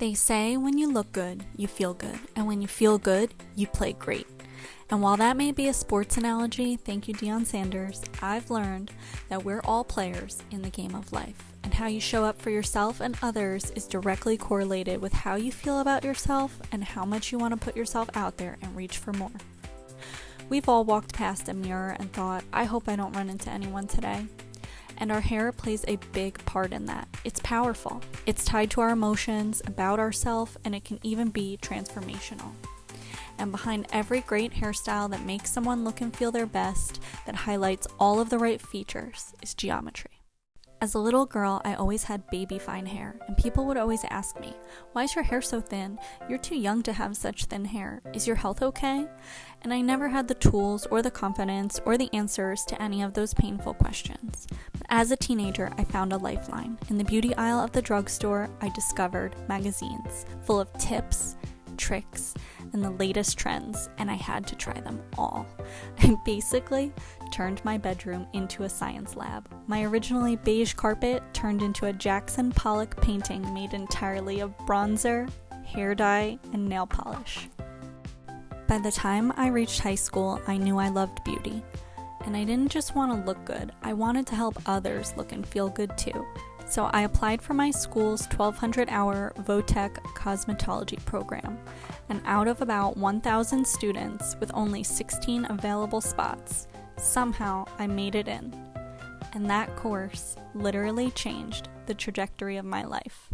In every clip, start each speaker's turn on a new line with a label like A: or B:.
A: They say when you look good, you feel good, and when you feel good, you play great. And while that may be a sports analogy, thank you Deion Sanders, I've learned that we're all players in the game of life, and how you show up for yourself and others is directly correlated with how you feel about yourself and how much you want to put yourself out there and reach for more. We've all walked past a mirror and thought, I hope I don't run into anyone today. And our hair plays a big part in that. It's powerful. It's tied to our emotions, about ourselves, and it can even be transformational. And behind every great hairstyle that makes someone look and feel their best, that highlights all of the right features, is geometry. As a little girl, I always had baby fine hair, and people would always ask me, why is your hair so thin? You're too young to have such thin hair. Is your health okay? And I never had the tools or the confidence or the answers to any of those painful questions. But as a teenager, I found a lifeline. In the beauty aisle of the drugstore, I discovered magazines full of tips, tricks, and the latest trends, and I had to try them all. I basically turned my bedroom into a science lab. My originally beige carpet turned into a Jackson Pollock painting made entirely of bronzer, hair dye, and nail polish. By the time I reached high school, I knew I loved beauty. And I didn't just want to look good, I wanted to help others look and feel good too. So I applied for my school's 1,200-hour Votech cosmetology program, and out of about 1,000 students with only 16 available spots, somehow I made it in. And that course literally changed the trajectory of my life.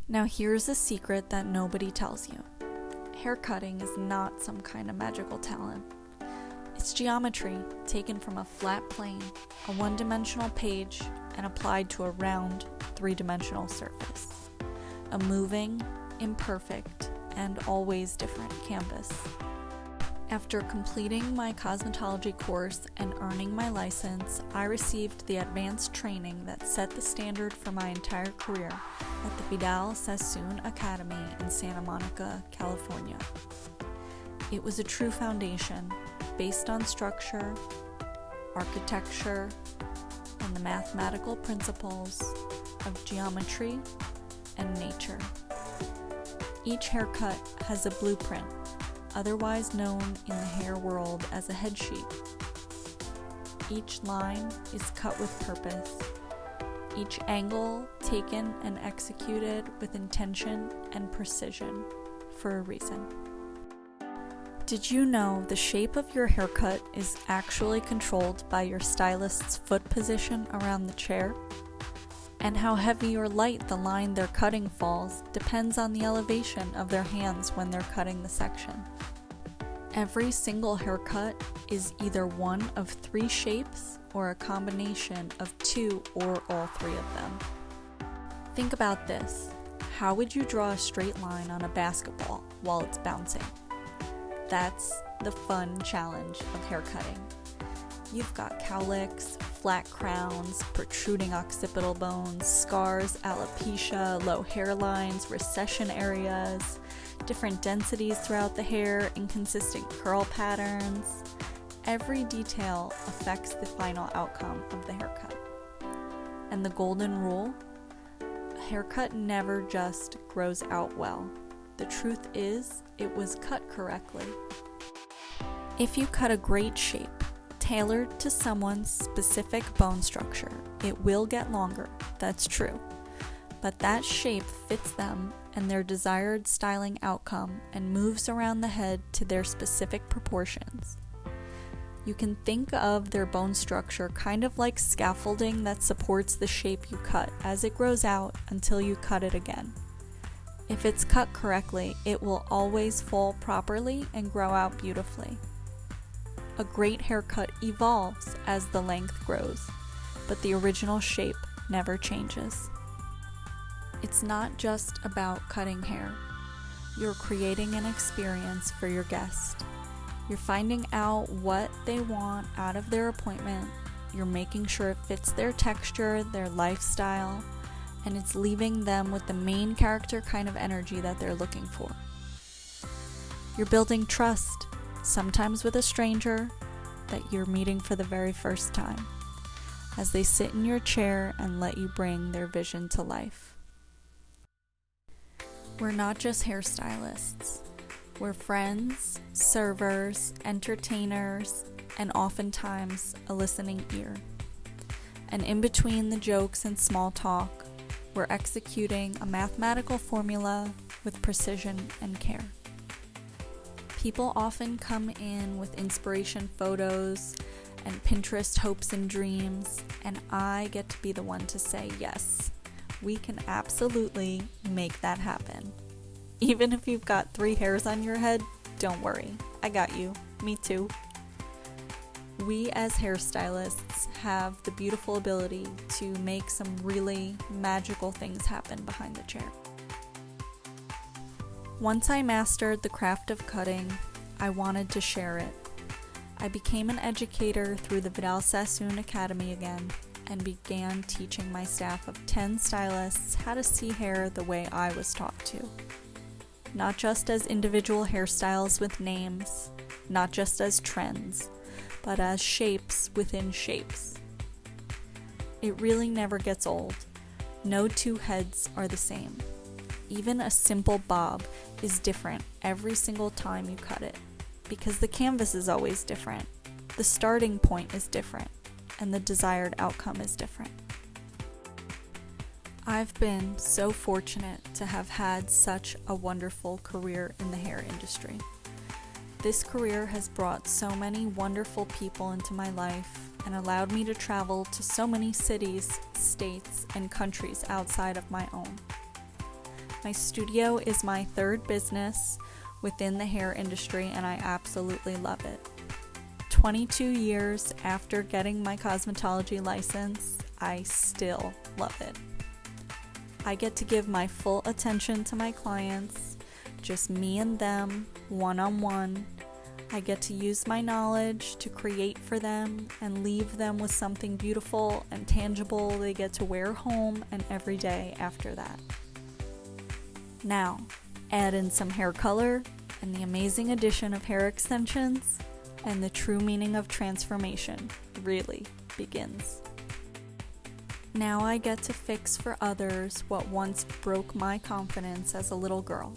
A: Now here's a secret that nobody tells you. Haircutting is not some kind of magical talent. It's geometry taken from a flat plane, a one-dimensional page, and applied to a round, three-dimensional surface. A moving, imperfect, and always different canvas. After completing my cosmetology course and earning my license, I received the advanced training that set the standard for my entire career at the Vidal Sassoon Academy in Santa Monica, California. It was a true foundation based on structure, architecture, and the mathematical principles of geometry and nature. Each haircut has a blueprint, otherwise known in the hair world as a head sheet. Each line is cut with purpose, each angle taken and executed with intention and precision for a reason. Did you know the shape of your haircut is actually controlled by your stylist's foot position around the chair? And how heavy or light the line they're cutting falls depends on the elevation of their hands when they're cutting the section. Every single haircut is either one of three shapes or a combination of two or all three of them. Think about this. How would you draw a straight line on a basketball while it's bouncing? That's the fun challenge of haircutting. You've got cowlicks, flat crowns, protruding occipital bones, scars, alopecia, low hairlines, recession areas, different densities throughout the hair, inconsistent curl patterns. Every detail affects the final outcome of the haircut. And the golden rule? A haircut never just grows out well. The truth is, it was cut correctly. If you cut a great shape, tailored to someone's specific bone structure, it will get longer, that's true. But that shape fits them and their desired styling outcome and moves around the head to their specific proportions. You can think of their bone structure kind of like scaffolding that supports the shape you cut as it grows out until you cut it again. If it's cut correctly, it will always fall properly and grow out beautifully. A great haircut evolves as the length grows, but the original shape never changes. It's not just about cutting hair. You're creating an experience for your guest. You're finding out what they want out of their appointment. You're making sure it fits their texture, their lifestyle, and it's leaving them with the main character kind of energy that they're looking for. You're building trust, sometimes with a stranger that you're meeting for the very first time, as they sit in your chair and let you bring their vision to life. We're not just hairstylists. We're friends, servers, entertainers, and oftentimes a listening ear. And in between the jokes and small talk, we're executing a mathematical formula with precision and care. People often come in with inspiration photos and Pinterest hopes and dreams, and I get to be the one to say, yes, we can absolutely make that happen. Even if you've got 3 hairs on your head, don't worry, I got you. Me too. We as hairstylists have the beautiful ability to make some really magical things happen behind the chair. Once I mastered the craft of cutting, I wanted to share it. I became an educator through the Vidal Sassoon Academy again and began teaching my staff of 10 stylists how to see hair the way I was taught to. Not just as individual hairstyles with names, not just as trends, but as shapes within shapes. It really never gets old. No 2 heads are the same. Even a simple bob is different every single time you cut it, because the canvas is always different, the starting point is different, and the desired outcome is different. I've been so fortunate to have had such a wonderful career in the hair industry. This career has brought so many wonderful people into my life and allowed me to travel to so many cities, states, and countries outside of my own. My studio is my 3rd business within the hair industry, and I absolutely love it. 22 years after getting my cosmetology license, I still love it. I get to give my full attention to my clients, just me and them, one-on-one. I get to use my knowledge to create for them and leave them with something beautiful and tangible they get to wear home and every day after that. Now, add in some hair color and the amazing addition of hair extensions, and the true meaning of transformation really begins. Now I get to fix for others what once broke my confidence as a little girl.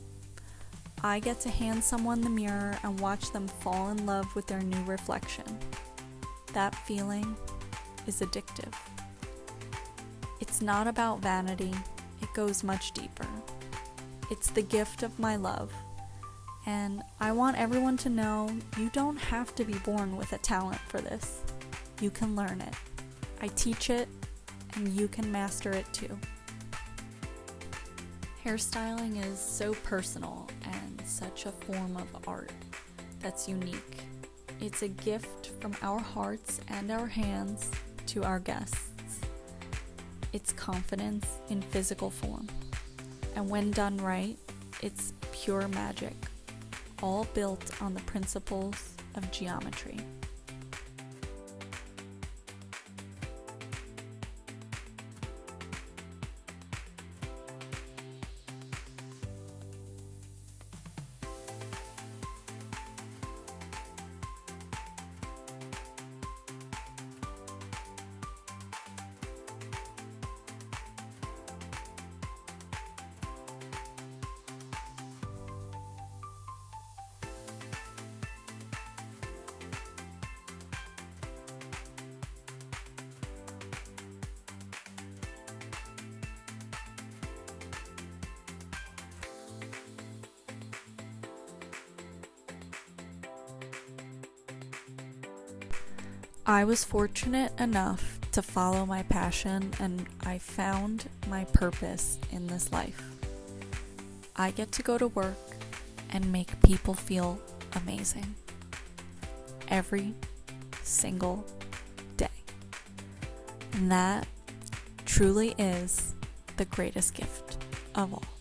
A: I get to hand someone the mirror and watch them fall in love with their new reflection. That feeling is addictive. It's not about vanity, it goes much deeper. It's the gift of my love. And I want everyone to know you don't have to be born with a talent for this. You can learn it. I teach it, and you can master it too. Hairstyling is so personal and such a form of art that's unique. It's a gift from our hearts and our hands to our guests. It's confidence in physical form. And when done right, it's pure magic, all built on the principles of geometry. I was fortunate enough to follow my passion, and I found my purpose in this life. I get to go to work and make people feel amazing every single day. And that truly is the greatest gift of all.